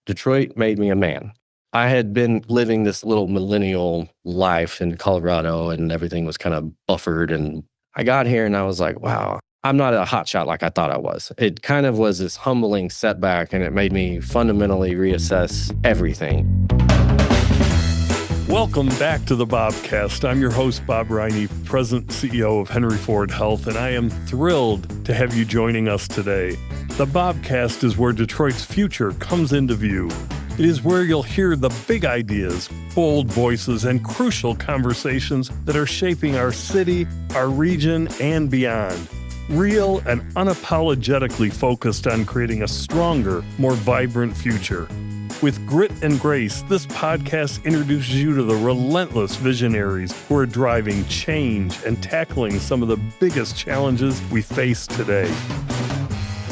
Detroit made me a man. I had been living this little millennial life in Colorado and everything was kind of buffered. And I got here and I was like, wow, I'm not a hotshot like I thought I was. It kind of was this humbling setback and it made me fundamentally reassess everything. Welcome back to the BOBcast. I'm your host, Bob Riney, President and CEO of Henry Ford Health, and I am thrilled to have you joining us today. The BOBcast is where Detroit's future comes into view. It is where you'll hear the big ideas, bold voices, and crucial conversations that are shaping our city, our region, and beyond. Real and unapologetically focused on creating a stronger, more vibrant future. With grit and grace, this podcast introduces you to the relentless visionaries who are driving change and tackling some of the biggest challenges we face today.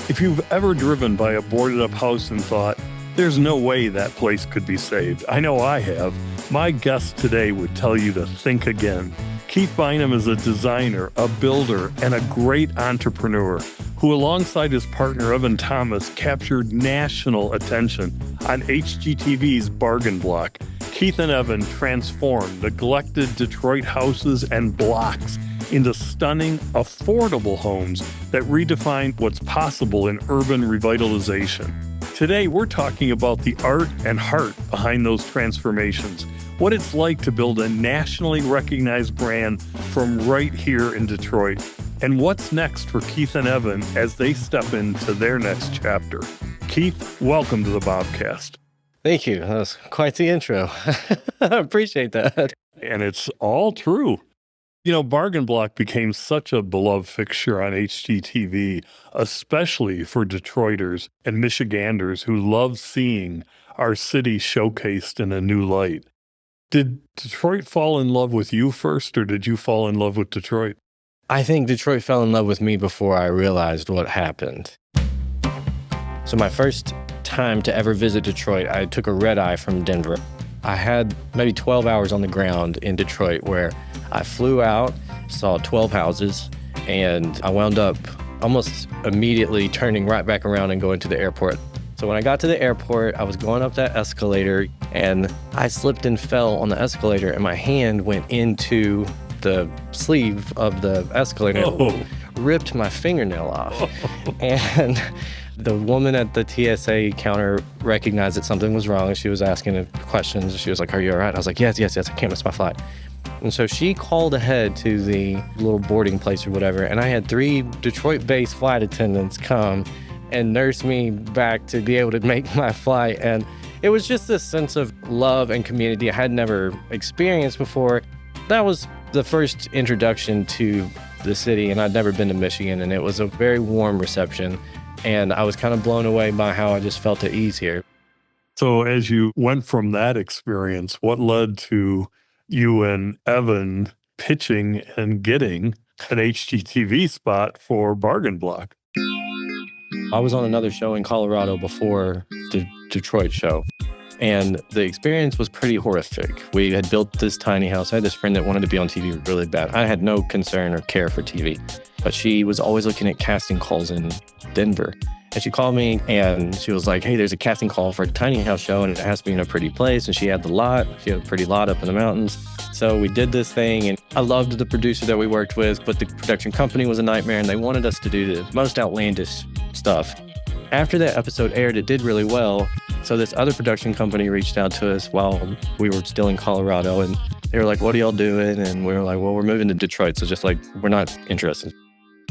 If you've ever driven by a boarded-up house and thought, there's no way that place could be saved, I know I have, my guest today would tell you to think again. Keith Bynum is a designer, a builder, and a great entrepreneur who, alongside his partner Evan Thomas, captured national attention on HGTV's Bargain Block. Keith and Evan transformed neglected Detroit houses and blocks into stunning, affordable homes that redefine what's possible in urban revitalization. Today, we're talking about the art and heart behind those transformations, what it's like to build a nationally recognized brand from right here in Detroit, and what's next for Keith and Evan as they step into their next chapter. Keith, welcome to the BOBcast. Thank you. That was quite the intro. I appreciate that. And it's all true. You know, Bargain Block became such a beloved fixture on HGTV, especially for Detroiters and Michiganders who love seeing our city showcased in a new light. Did Detroit fall in love with you first, or did you fall in love with Detroit? I think Detroit fell in love with me before I realized what happened. So my first time to ever visit Detroit, I took a red eye from Denver. I had maybe 12 hours on the ground in Detroit where I flew out, saw 12 houses, and I wound up almost immediately turning right back around and going to the airport. So when I got to the airport, I was going up that escalator and I slipped and fell on the escalator and my hand went into the sleeve of the escalator, ripped my fingernail off. And the woman at the TSA counter recognized that something was wrong. She was asking questions. She was like, "Are you all right?" I was like, yes, I can't miss my flight. And so she called ahead to the little boarding place or whatever. And I had 3 Detroit-based flight attendants come and nurse me back to be able to make my flight. And it was just this sense of love and community I had never experienced before. That was the first introduction to the city, and I'd never been to Michigan, and it was a very warm reception. And I was kind of blown away by how I just felt at ease here. So as you went from that experience, what led to you and Evan pitching and getting an HGTV spot for Bargain Block? I was on another show in Colorado before the Detroit show, and the experience was pretty horrific. We had built this tiny house. I had this friend that wanted to be on TV really bad. I had no concern or care for TV, but she was always looking at casting calls in Denver. And she called me and she was like, "Hey, there's a casting call for a tiny house show and it has to be in a pretty place." And she had the lot. She had a pretty lot up in the mountains. So we did this thing, and I loved the producer that we worked with, but the production company was a nightmare and they wanted us to do the most outlandish stuff. After that episode aired, it did really well. So this other production company reached out to us while we were still in Colorado, and they were like, "What are y'all doing?" And we were like, "Well, we're moving to Detroit." So just like, we're not interested.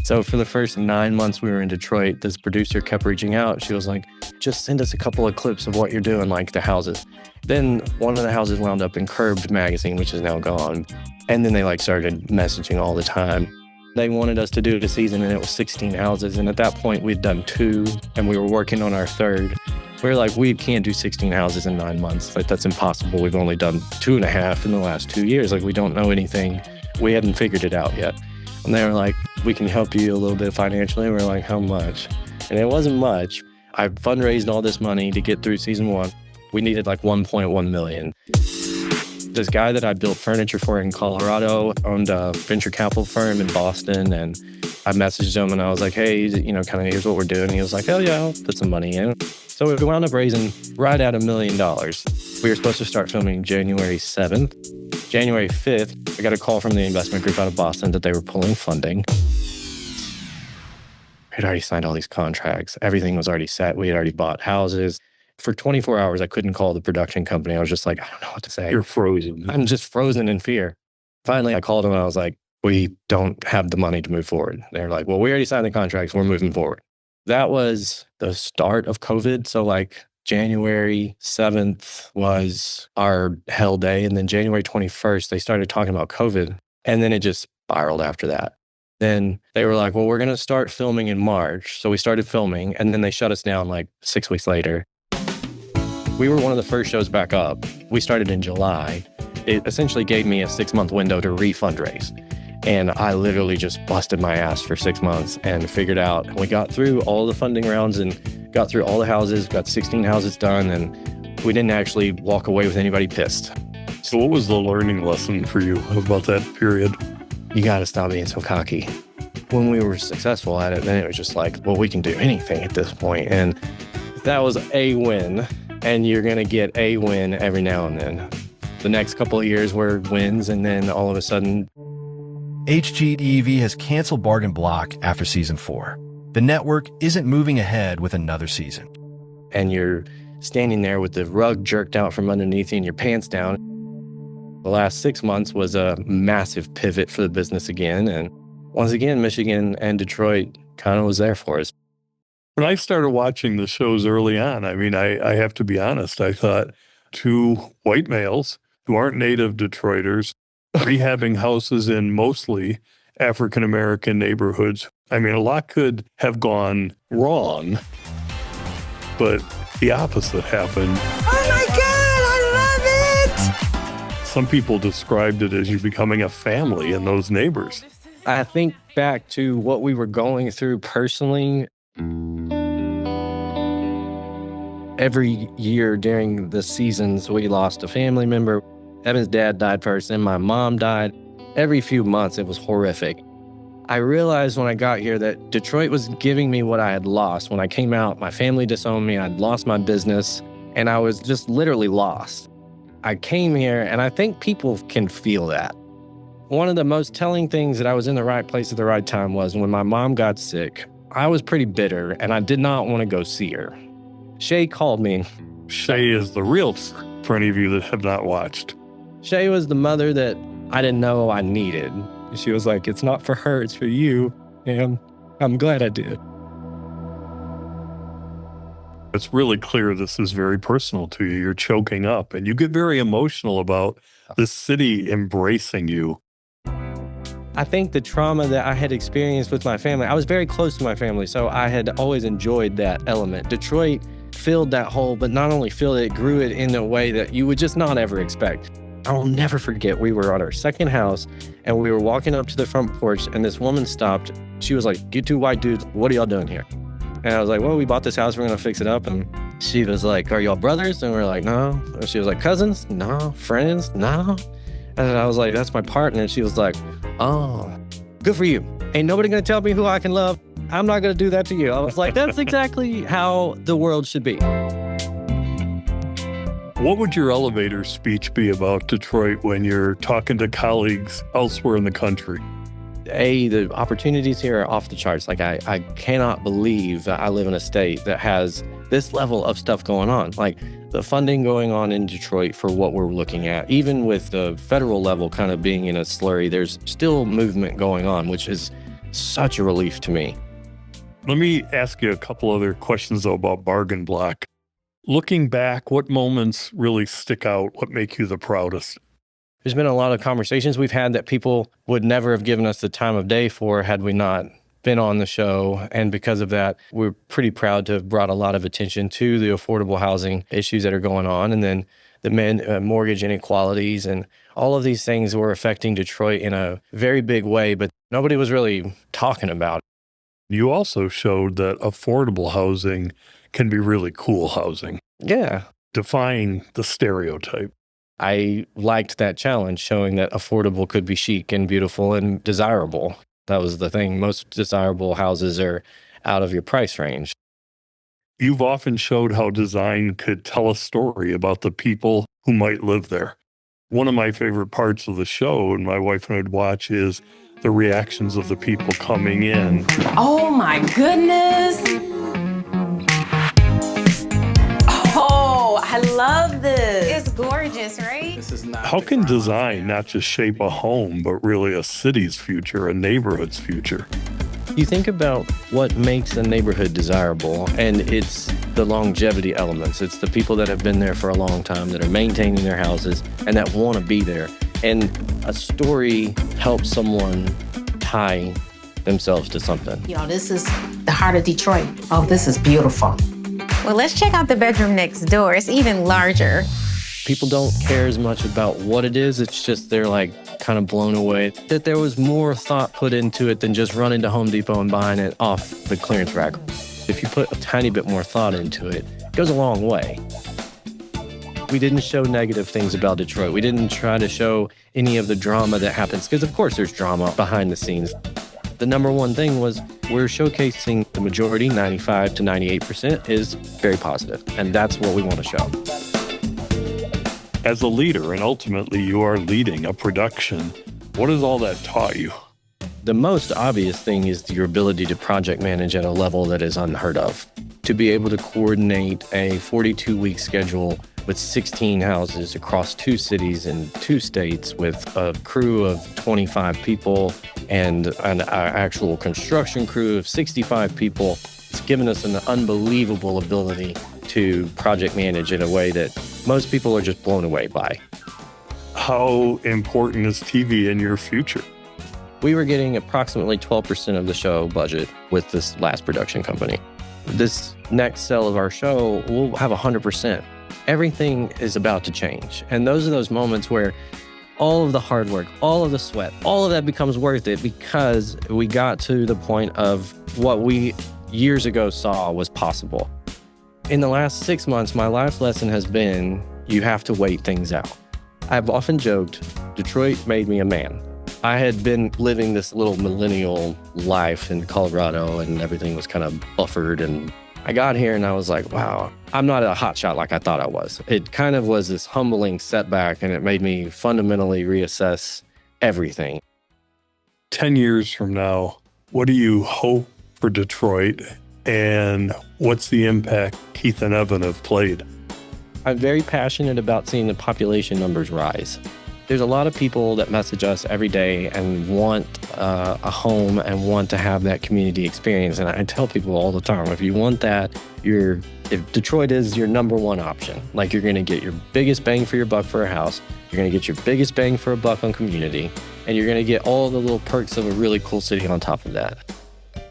So for the first 9 months we were in Detroit, this producer kept reaching out. She was like, "Just send us a couple of clips of what you're doing, like the houses." Then one of the houses wound up in Curbed magazine, which is now gone. And then they started messaging all the time. They wanted us to do the season, and it was 16 houses. And at that point we'd done 2 and we were working on our 3rd. We were like, we can't do 16 houses in 9 months. That's impossible. We've only done 2.5 in the last 2 years. We don't know anything. We hadn't figured it out yet. And they were like, "We can help you a little bit financially." And we were like, "How much?" And it wasn't much. I fundraised all this money to get through season 1. We needed 1.1 million. This guy that I built furniture for in Colorado owned a venture capital firm in Boston, and I messaged him and I was like, hey, kind of here's what we're doing. And he was like, oh yeah, I'll put some money in. So we wound up raising right at $1 million. We were supposed to start filming January 7th. January 5th, I got a call from the investment group out of Boston that they were pulling funding. We had already signed all these contracts. Everything was already set. We had already bought houses. For 24 hours, I couldn't call the production company. I was just like, I don't know what to say. You're frozen. I'm just frozen in fear. Finally, I called them and I was like, we don't have the money to move forward. They're like, well, we already signed the contracts. We're moving forward. That was the start of COVID. So like January 7th was our hell day. And then January 21st, they started talking about COVID. And then it just spiraled after that. Then they were like, well, we're going to start filming in March. So we started filming and then they shut us down like 6 weeks later. We were one of the first shows back up. We started in July. It essentially gave me a 6-month window to re-fundraise. And I literally just busted my ass for 6 months and figured out, we got through all the funding rounds and got through all the houses, got 16 houses done, and we didn't actually walk away with anybody pissed. So what was the learning lesson for you about that period? You got to stop being so cocky. When we were successful at it, then it was just like, well, we can do anything at this point. And that was a win, and you're going to get a win every now and then. The next couple of years were wins, and then all of a sudden, HGTV has canceled Bargain Block after season 4. The network isn't moving ahead with another season. And you're standing there with the rug jerked out from underneath you and your pants down. The last 6 months was a massive pivot for the business again. And once again, Michigan and Detroit kind of was there for us. When I started watching the shows early on, I mean, I have to be honest, I thought 2 white males who aren't native Detroiters rehabbing houses in mostly African-American neighborhoods. I mean, a lot could have gone wrong, but the opposite happened. Oh my God, I love it! Some people described it as you becoming a family in those neighbors. I think back to what we were going through personally. Every year during the seasons, we lost a family member. Evan's dad died first, then my mom died. Every few months, it was horrific. I realized when I got here that Detroit was giving me what I had lost. When I came out, my family disowned me, I'd lost my business, and I was just literally lost. I came here, and I think people can feel that. One of the most telling things that I was in the right place at the right time was when my mom got sick. I was pretty bitter, and I did not want to go see her. Shay called me. Shay is the real, for any of you that have not watched. Shay was the mother that I didn't know I needed. She was like, it's not for her, it's for you. And I'm glad I did. It's really clear this is very personal to you. You're choking up and you get very emotional about this city embracing you. I think the trauma that I had experienced with my family, I was very close to my family, so I had always enjoyed that element. Detroit filled that hole, but not only filled it, grew it in a way that you would just not ever expect. I will never forget, we were on our second house and we were walking up to the front porch and this woman stopped. She was like, you 2 white dudes, what are y'all doing here? And I was like, well, we bought this house, we're gonna fix it up. And she was like, are y'all brothers? And we're like, no. And she was like, cousins? No. Friends? No. And I was like, that's my partner. And she was like, oh, good for you. Ain't nobody gonna tell me who I can love. I'm not gonna do that to you. I was like, that's exactly how the world should be. What would your elevator speech be about Detroit when you're talking to colleagues elsewhere in the country? The opportunities here are off the charts. Like, I cannot believe that I live in a state that has this level of stuff going on. Like, the funding going on in Detroit for what we're looking at, even with the federal level kind of being in a slurry, there's still movement going on, which is such a relief to me. Let me ask you a couple other questions, though, about Bargain Block. Looking back, what moments really stick out? What make you the proudest? There's been a lot of conversations we've had that people would never have given us the time of day for had we not been on the show. And because of that, we're pretty proud to have brought a lot of attention to the affordable housing issues that are going on. And then the mortgage inequalities and all of these things were affecting Detroit in a very big way, but nobody was really talking about it. You also showed that affordable housing can be really cool housing. Yeah. Defying the stereotype. I liked that challenge, showing that affordable could be chic and beautiful and desirable. That was the thing. Most desirable houses are out of your price range. You've often showed how design could tell a story about the people who might live there. One of my favorite parts of the show, and my wife and I'd watch, is the reactions of the people coming in. Oh my goodness. Oh, I love this. It's gorgeous, right? How can design not just shape a home, but really a city's future, a neighborhood's future? You think about what makes a neighborhood desirable, and it's the longevity elements. It's the people that have been there for a long time, that are maintaining their houses, and that want to be there. And a story helps someone tie themselves to something. This is the heart of Detroit. Oh, this is beautiful. Well, let's check out the bedroom next door. It's even larger. People don't care as much about what it is. It's just they're like kind of blown away that there was more thought put into it than just running to Home Depot and buying it off the clearance rack. If you put a tiny bit more thought into it, it goes a long way. We didn't show negative things about Detroit. We didn't try to show any of the drama that happens, because of course there's drama behind the scenes. The number one thing was we're showcasing the majority, 95 to 98%, is very positive, and that's what we want to show. As a leader, and ultimately you are leading a production, what has all that taught you? The most obvious thing is your ability to project manage at a level that is unheard of. To be able to coordinate a 42-week schedule with 16 houses across 2 cities and 2 states with a crew of 25 people and an actual construction crew of 65 people, it's given us an unbelievable ability to project manage in a way that most people are just blown away by. How important is TV in your future? We were getting approximately 12% of the show budget with this last production company. This next sell of our show, we'll have 100%. Everything is about to change. And those are those moments where all of the hard work, all of the sweat, all of that becomes worth it because we got to the point of what we years ago saw was possible. In the last 6 months, my life lesson has been you have to wait things out. I've often joked, Detroit made me a man. I had been living this little millennial life in Colorado and everything was kind of buffered, and I got here and I was like, wow, I'm not a hotshot like I thought I was. It kind of was this humbling setback, and it made me fundamentally reassess everything. 10 years from now, what do you hope for Detroit, and what's the impact Keith and Evan have played? I'm very passionate about seeing the population numbers rise. There's a lot of people that message us every day and want a home and want to have that community experience. And I tell people all the time, if you want that, if Detroit is your number one option, like you're going to get your biggest bang for your buck for a house, you're going to get your biggest bang for a buck on community, and you're going to get all the little perks of a really cool city on top of that.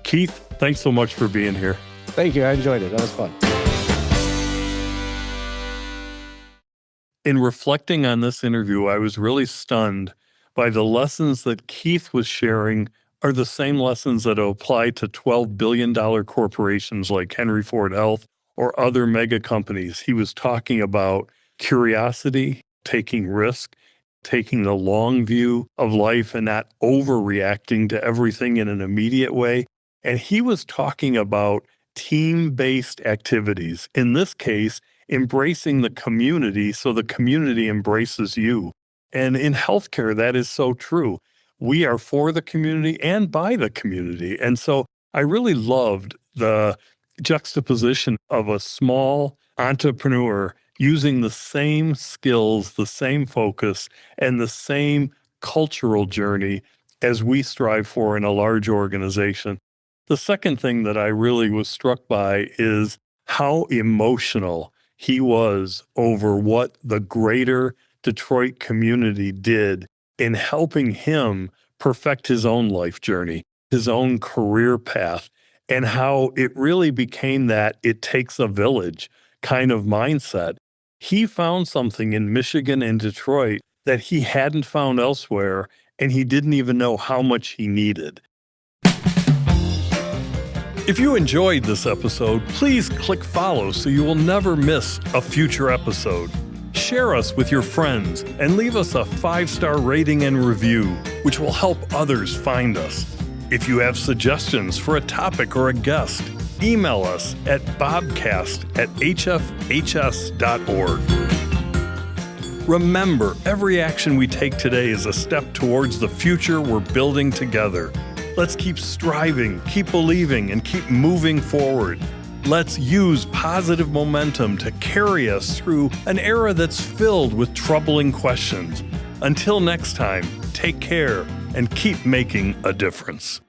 Keith, thanks so much for being here. Thank you. I enjoyed it. That was fun. In reflecting on this interview, I was really stunned by the lessons that Keith was sharing are the same lessons that apply to $12 billion corporations like Henry Ford Health or other mega companies. He was talking about curiosity, taking risk, taking the long view of life and not overreacting to everything in an immediate way. And he was talking about team-based activities. In this case, embracing the community so the community embraces you. And in healthcare, that is so true. We are for the community and by the community. And so I really loved the juxtaposition of a small entrepreneur using the same skills, the same focus, and the same cultural journey as we strive for in a large organization. The second thing that I really was struck by is how emotional he was over what the greater Detroit community did in helping him perfect his own life journey, his own career path, and how it really became that it takes a village kind of mindset. He found something in Michigan and Detroit that he hadn't found elsewhere, and he didn't even know how much he needed. If you enjoyed this episode, please click follow so you will never miss a future episode. Share us with your friends and leave us a 5-star rating and review, which will help others find us. If you have suggestions for a topic or a guest, email us at bobcast@hfhs.org. Remember, every action we take today is a step towards the future we're building together. Let's keep striving, keep believing, and keep moving forward. Let's use positive momentum to carry us through an era that's filled with troubling questions. Until next time, take care and keep making a difference.